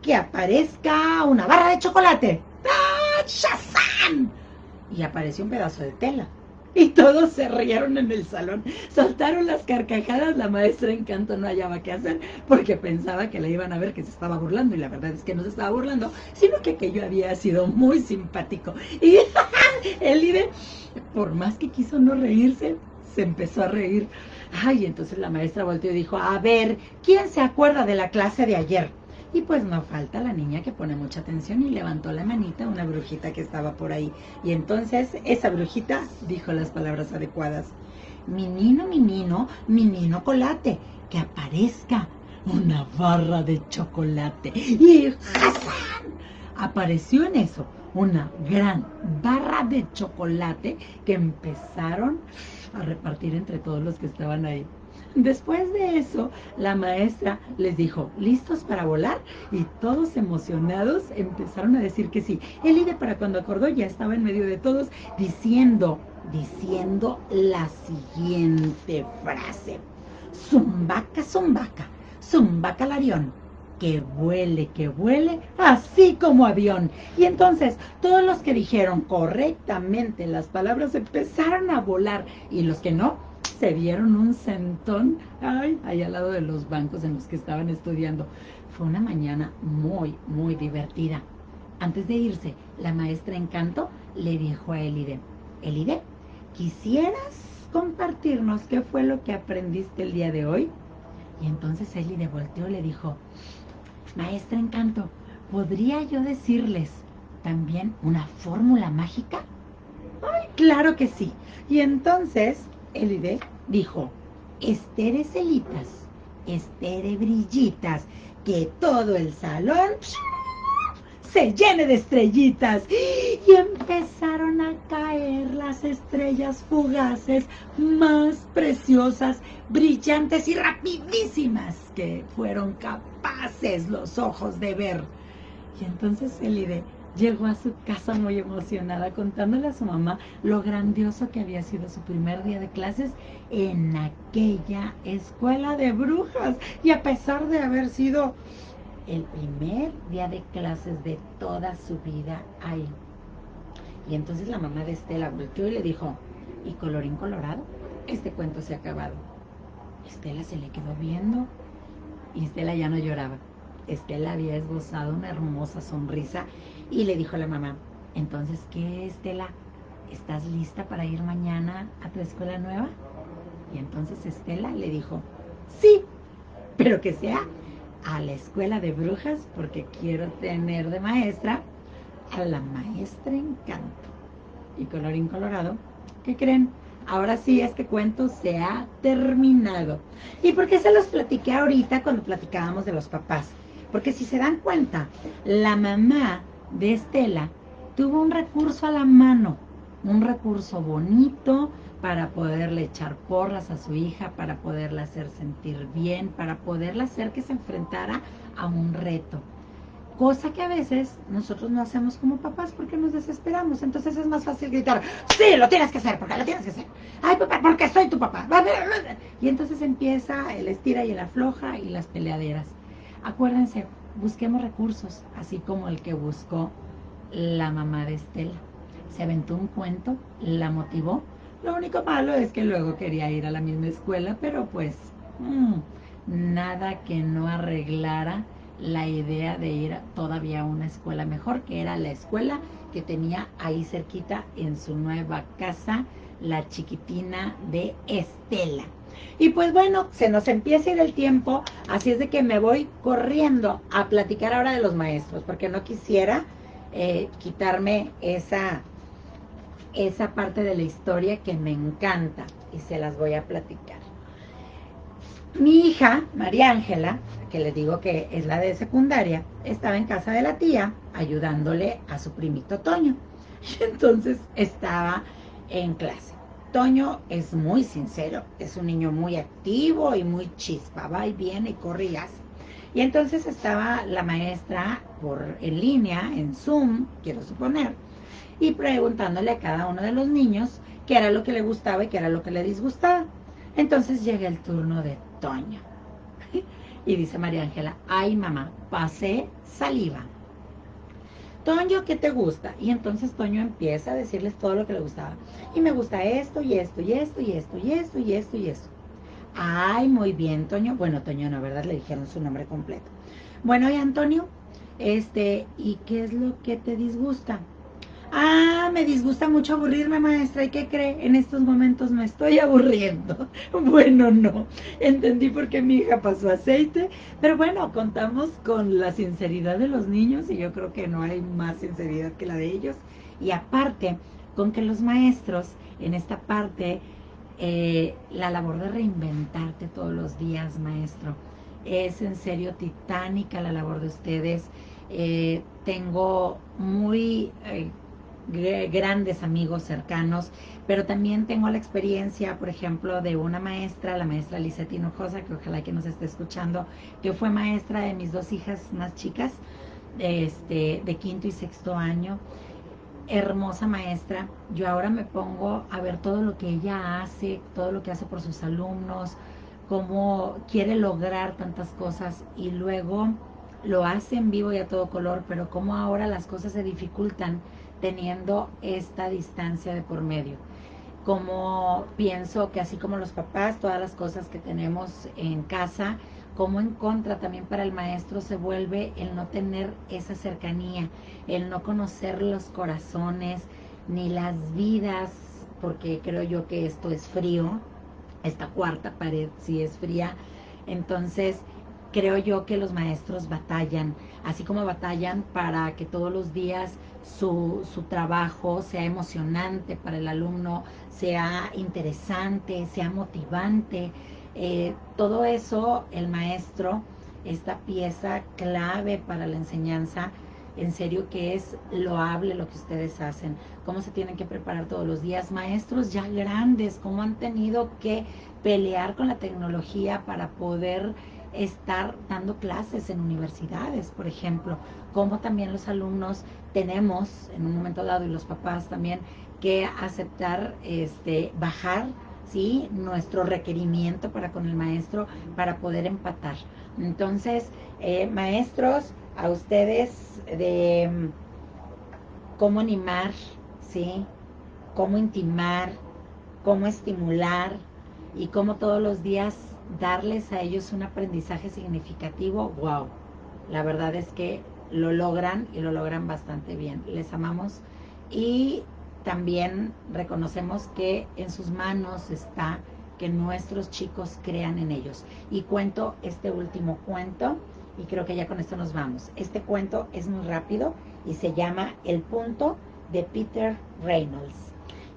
que aparezca una barra de chocolate. ¡Ah, Shazam! Y apareció un pedazo de tela. Y todos se rieron en el salón, soltaron las carcajadas. La maestra Encanto no hallaba qué hacer porque pensaba que la iban a ver que se estaba burlando, y la verdad es que no se estaba burlando, sino que aquello había sido muy simpático. Y Elide, por más que quiso no reírse, se empezó a reír. Ay, entonces la maestra volteó y dijo, a ver, ¿quién se acuerda de la clase de ayer? Y pues no falta la niña que pone mucha atención y levantó la manita una brujita que estaba por ahí. Y entonces esa brujita dijo las palabras adecuadas. Menino colate, que aparezca una barra de chocolate. Y ¡Hassan! Apareció en eso una gran barra de chocolate que empezaron a repartir entre todos los que estaban ahí. Después de eso, la maestra les dijo, ¿listos para volar? Y todos emocionados empezaron a decir que sí. Elide, para cuando acordó, ya estaba en medio de todos diciendo la siguiente frase. Zumbaca, zumbaca Larión, que vuele, así como avión. Y entonces, todos los que dijeron correctamente las palabras empezaron a volar, y los que no, se dieron un sentón, ahí al lado de los bancos en los que estaban estudiando. Fue una mañana muy, muy divertida. Antes de irse, la maestra Encanto le dijo a Elide, Elide, ¿quisieras compartirnos qué fue lo que aprendiste el día de hoy? Y entonces Elide volteó y le dijo, maestra Encanto, ¿podría yo decirles también una fórmula mágica? Ay, claro que sí. Y entonces Elide dijo, estere celitas, estere brillitas, que todo el salón se llene de estrellitas. Y empezaron a caer las estrellas fugaces más preciosas, brillantes y rapidísimas que fueron capaces los ojos de ver. Y entonces Elide llegó a su casa muy emocionada, contándole a su mamá lo grandioso que había sido su primer día de clases en aquella escuela de brujas. Y a pesar de haber sido el primer día de clases de toda su vida ahí. Y entonces la mamá de Estela volteó y le dijo, y colorín colorado, este cuento se ha acabado. Estela se le quedó viendo y Estela ya no lloraba. Estela había esbozado una hermosa sonrisa y le dijo a la mamá, entonces, ¿qué, Estela? ¿Estás lista para ir mañana a tu escuela nueva? Y entonces Estela le dijo, sí, pero que sea a la escuela de brujas, porque quiero tener de maestra a la maestra Encanto. Y colorín colorado, ¿qué creen? Ahora sí, este cuento se ha terminado. ¿Y por qué se los platiqué ahorita cuando platicábamos de los papás? Porque si se dan cuenta, la mamá de Estela tuvo un recurso a la mano, un recurso bonito para poderle echar porras a su hija, para poderla hacer sentir bien, para poderla hacer que se enfrentara a un reto. Cosa que a veces nosotros no hacemos como papás porque nos desesperamos. Entonces es más fácil gritar, sí, lo tienes que hacer, porque lo tienes que hacer. Ay, papá, porque soy tu papá. Y entonces empieza el estira y el afloja y las peleaderas. Acuérdense, busquemos recursos, así como el que buscó la mamá de Estela. Se aventó un cuento, la motivó. Lo único malo es que luego quería ir a la misma escuela, pero pues nada que no arreglara la idea de ir todavía a una escuela mejor, que era la escuela que tenía ahí cerquita en su nueva casa, la chiquitina de Estela. Y pues bueno, se nos empieza a ir el tiempo, así es de que me voy corriendo a platicar ahora de los maestros, porque no quisiera quitarme esa parte de la historia que me encanta y se las voy a platicar. Mi hija, María Ángela, que les digo que es la de secundaria, estaba en casa de la tía ayudándole a su primito Toño. Y entonces estaba en clase. Toño es muy sincero, es un niño muy activo y muy chispa, va y viene y corre y hace. Y entonces estaba la maestra en línea, en Zoom, quiero suponer, y preguntándole a cada uno de los niños qué era lo que le gustaba y qué era lo que le disgustaba. Entonces llega el turno de Toño. Y dice María Ángela, ay mamá, pasé saliva. Toño, ¿qué te gusta? Y entonces Toño empieza a decirles todo lo que le gustaba. Y me gusta esto, y esto, y esto, y esto, y esto, y esto, y esto. Ay, muy bien, Toño. Bueno, Toño no, ¿verdad? Le dijeron su nombre completo. Bueno, y Antonio, ¿y qué es lo que te disgusta? Ah, me disgusta mucho aburrirme, maestra. ¿Y qué cree? En estos momentos me estoy aburriendo. Bueno, no. Entendí por qué mi hija pasó aceite. Pero bueno, contamos con la sinceridad de los niños y yo creo que no hay más sinceridad que la de ellos. Y aparte, con que los maestros en esta parte, la labor de reinventarte todos los días, maestro, es en serio titánica la labor de ustedes. Tengo muy grandes amigos cercanos, pero también tengo la experiencia, por ejemplo, de una maestra, la maestra Lisette Hinojosa, que ojalá que nos esté escuchando, que fue maestra de mis dos hijas más chicas, de quinto y sexto año. Hermosa maestra. Yo ahora me pongo a ver todo lo que ella hace, todo lo que hace por sus alumnos, cómo quiere lograr tantas cosas y luego lo hace en vivo y a todo color, pero cómo ahora las cosas se dificultan teniendo esta distancia de por medio. Como pienso que así como los papás, todas las cosas que tenemos en casa, como en contra también para el maestro se vuelve el no tener esa cercanía, el no conocer los corazones ni las vidas, porque creo yo que esto es frío, esta cuarta pared sí es fría. Entonces creo yo que los maestros batallan, así como batallan para que todos los días su trabajo sea emocionante para el alumno, sea interesante, sea motivante. Todo eso el maestro, esta pieza clave para la enseñanza, en serio que es loable lo que ustedes hacen, cómo se tienen que preparar todos los días, maestros ya grandes, cómo han tenido que pelear con la tecnología para poder estar dando clases en universidades, por ejemplo, como también los alumnos tenemos en un momento dado y los papás también que aceptar bajar, ¿sí?, nuestro requerimiento para con el maestro para poder empatar. Entonces, maestros, a ustedes de cómo animar, ¿sí?, cómo intimar, cómo estimular y cómo todos los días darles a ellos un aprendizaje significativo. Wow, la verdad es que lo logran y lo logran bastante bien. Les amamos y también reconocemos que en sus manos está que nuestros chicos crean en ellos. Y cuento este último cuento y creo que ya con esto nos vamos. Este cuento es muy rápido y se llama El punto de Peter Reynolds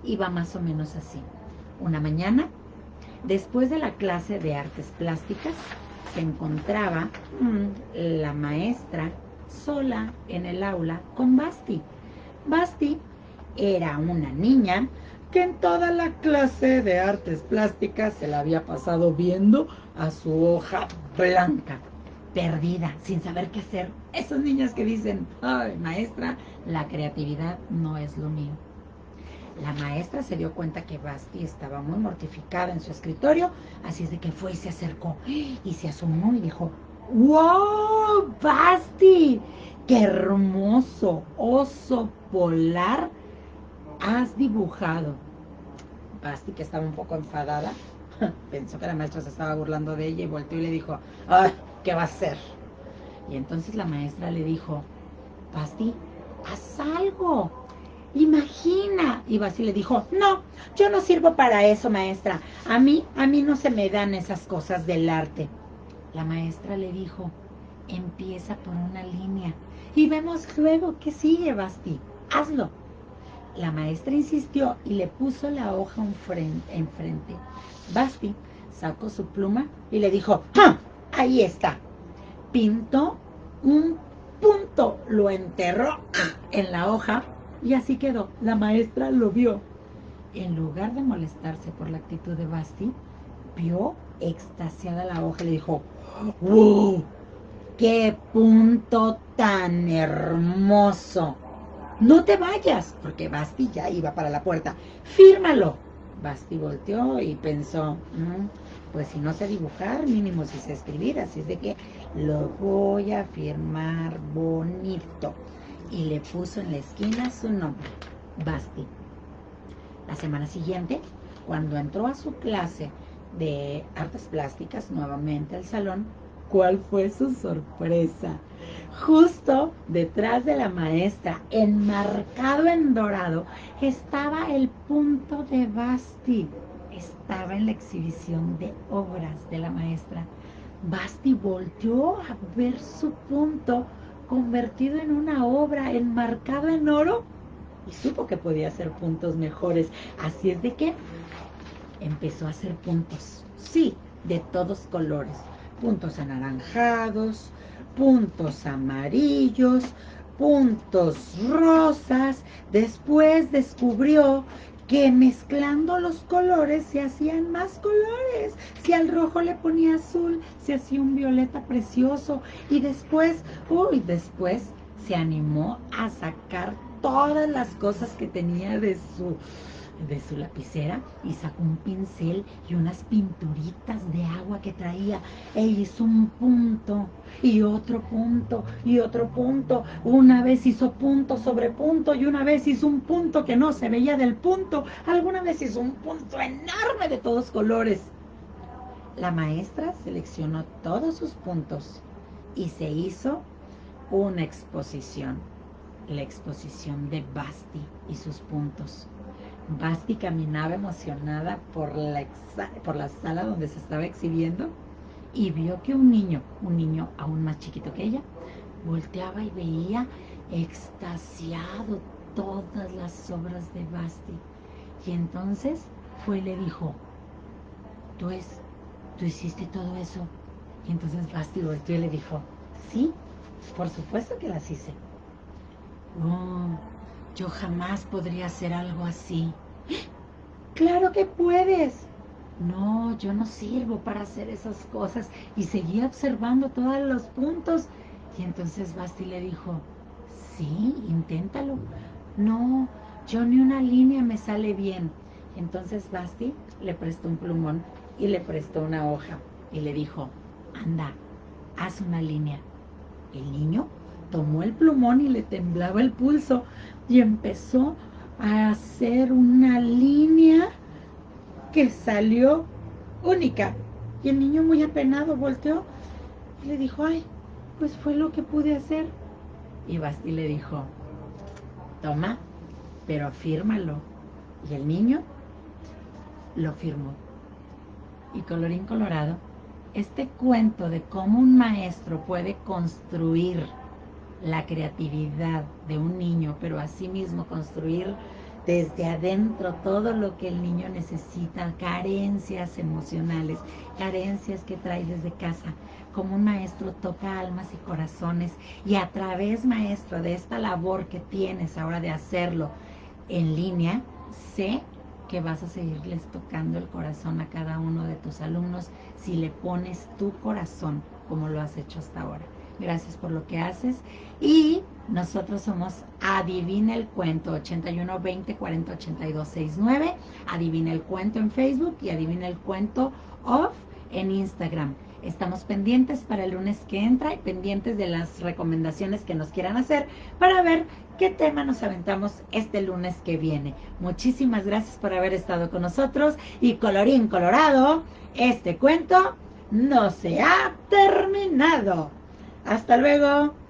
y va más o menos así. Una mañana, después de la clase de artes plásticas, se encontraba la maestra sola en el aula con Basti. Basti era una niña que en toda la clase de artes plásticas se la había pasado viendo a su hoja blanca. perdida, sin saber qué hacer. Esos niños que dicen, ay, maestra, la creatividad no es lo mío. La maestra se dio cuenta que Basti estaba muy mortificada en su escritorio, así es de que fue y se acercó y se asomó y dijo, ¡wow, Basti! ¡Qué hermoso oso polar has dibujado! Basti, que estaba un poco enfadada, pensó que la maestra se estaba burlando de ella y volteó y le dijo, ¡ay, qué va a hacer! Y entonces la maestra le dijo, Basti, haz algo, imagina. Y Basti le dijo, no, yo no sirvo para eso, maestra. A mí no se me dan esas cosas del arte. La maestra le dijo, empieza por una línea y vemos luego qué sigue, Basti. Hazlo. La maestra insistió y le puso la hoja enfrente. Basti sacó su pluma y le dijo, ¡ah! Ahí está. Pintó un punto, lo enterró en la hoja y así quedó. La maestra lo vio. En lugar de molestarse por la actitud de Basti, vio extasiada la hoja y le dijo, ¡wow! ¡Qué punto tan hermoso! No te vayas, porque Basti ya iba para la puerta. ¡Fírmalo! Basti volteó y pensó, pues si no sé dibujar, mínimo si sé escribir, así es de que lo voy a firmar bonito. Y le puso en la esquina su nombre, Basti. La semana siguiente, cuando entró a su clase de artes plásticas nuevamente al salón, ¿cuál fue su sorpresa? Justo detrás de la maestra, enmarcado en dorado, estaba el punto de Basti. Estaba en la exhibición de obras de la maestra. Basti volteó a ver su punto convertido en una obra enmarcado en oro y supo que podía hacer puntos mejores. Así es de que empezó a hacer puntos, sí, de todos colores. Puntos anaranjados, puntos amarillos, puntos rosas. Después descubrió que mezclando los colores se hacían más colores. Si al rojo le ponía azul, se hacía un violeta precioso. Y después se animó a sacar todas las cosas que tenía de su lapicera y sacó un pincel y unas pinturitas de agua que traía e hizo un punto y otro punto y otro punto. Una vez hizo punto sobre punto y una vez hizo un punto que no se veía del punto. Alguna vez hizo un punto enorme de todos colores. La maestra seleccionó todos sus puntos y se hizo una exposición, la exposición de Basti y sus puntos. Basti caminaba emocionada por la sala donde se estaba exhibiendo y vio que un niño aún más chiquito que ella, volteaba y veía extasiado todas las obras de Basti. Y entonces fue y le dijo, ¿tú hiciste todo eso? Y entonces Basti volteó y le dijo, sí, por supuesto que las hice. Oh, yo jamás podría hacer algo así. ¡Claro que puedes! No, yo no sirvo para hacer esas cosas. Y seguía observando todos los puntos. Y entonces Basti le dijo, sí, inténtalo. No, yo ni una línea me sale bien. Entonces Basti le prestó un plumón y le prestó una hoja. Y le dijo, anda, haz una línea. El niño tomó el plumón y le temblaba el pulso y empezó a hacer una línea que salió única. Y el niño muy apenado volteó y le dijo, ay, pues fue lo que pude hacer. Y Basti le dijo, toma, pero fírmalo. Y el niño lo firmó. Y colorín colorado, este cuento de cómo un maestro puede construir la creatividad de un niño, pero asimismo construir desde adentro todo lo que el niño necesita, carencias emocionales, carencias que trae desde casa, como un maestro toca almas y corazones y a través, maestro, de esta labor que tienes ahora de hacerlo en línea, sé que vas a seguirles tocando el corazón a cada uno de tus alumnos si le pones tu corazón como lo has hecho hasta ahora. Gracias por lo que haces y nosotros somos Adivina el Cuento 81 20 40 82 69. Adivina el Cuento en Facebook y Adivina el Cuento off en Instagram. Estamos pendientes para el lunes que entra y pendientes de las recomendaciones que nos quieran hacer para ver qué tema nos aventamos este lunes que viene. Muchísimas gracias por haber estado con nosotros y colorín colorado, este cuento no se ha terminado. Hasta luego.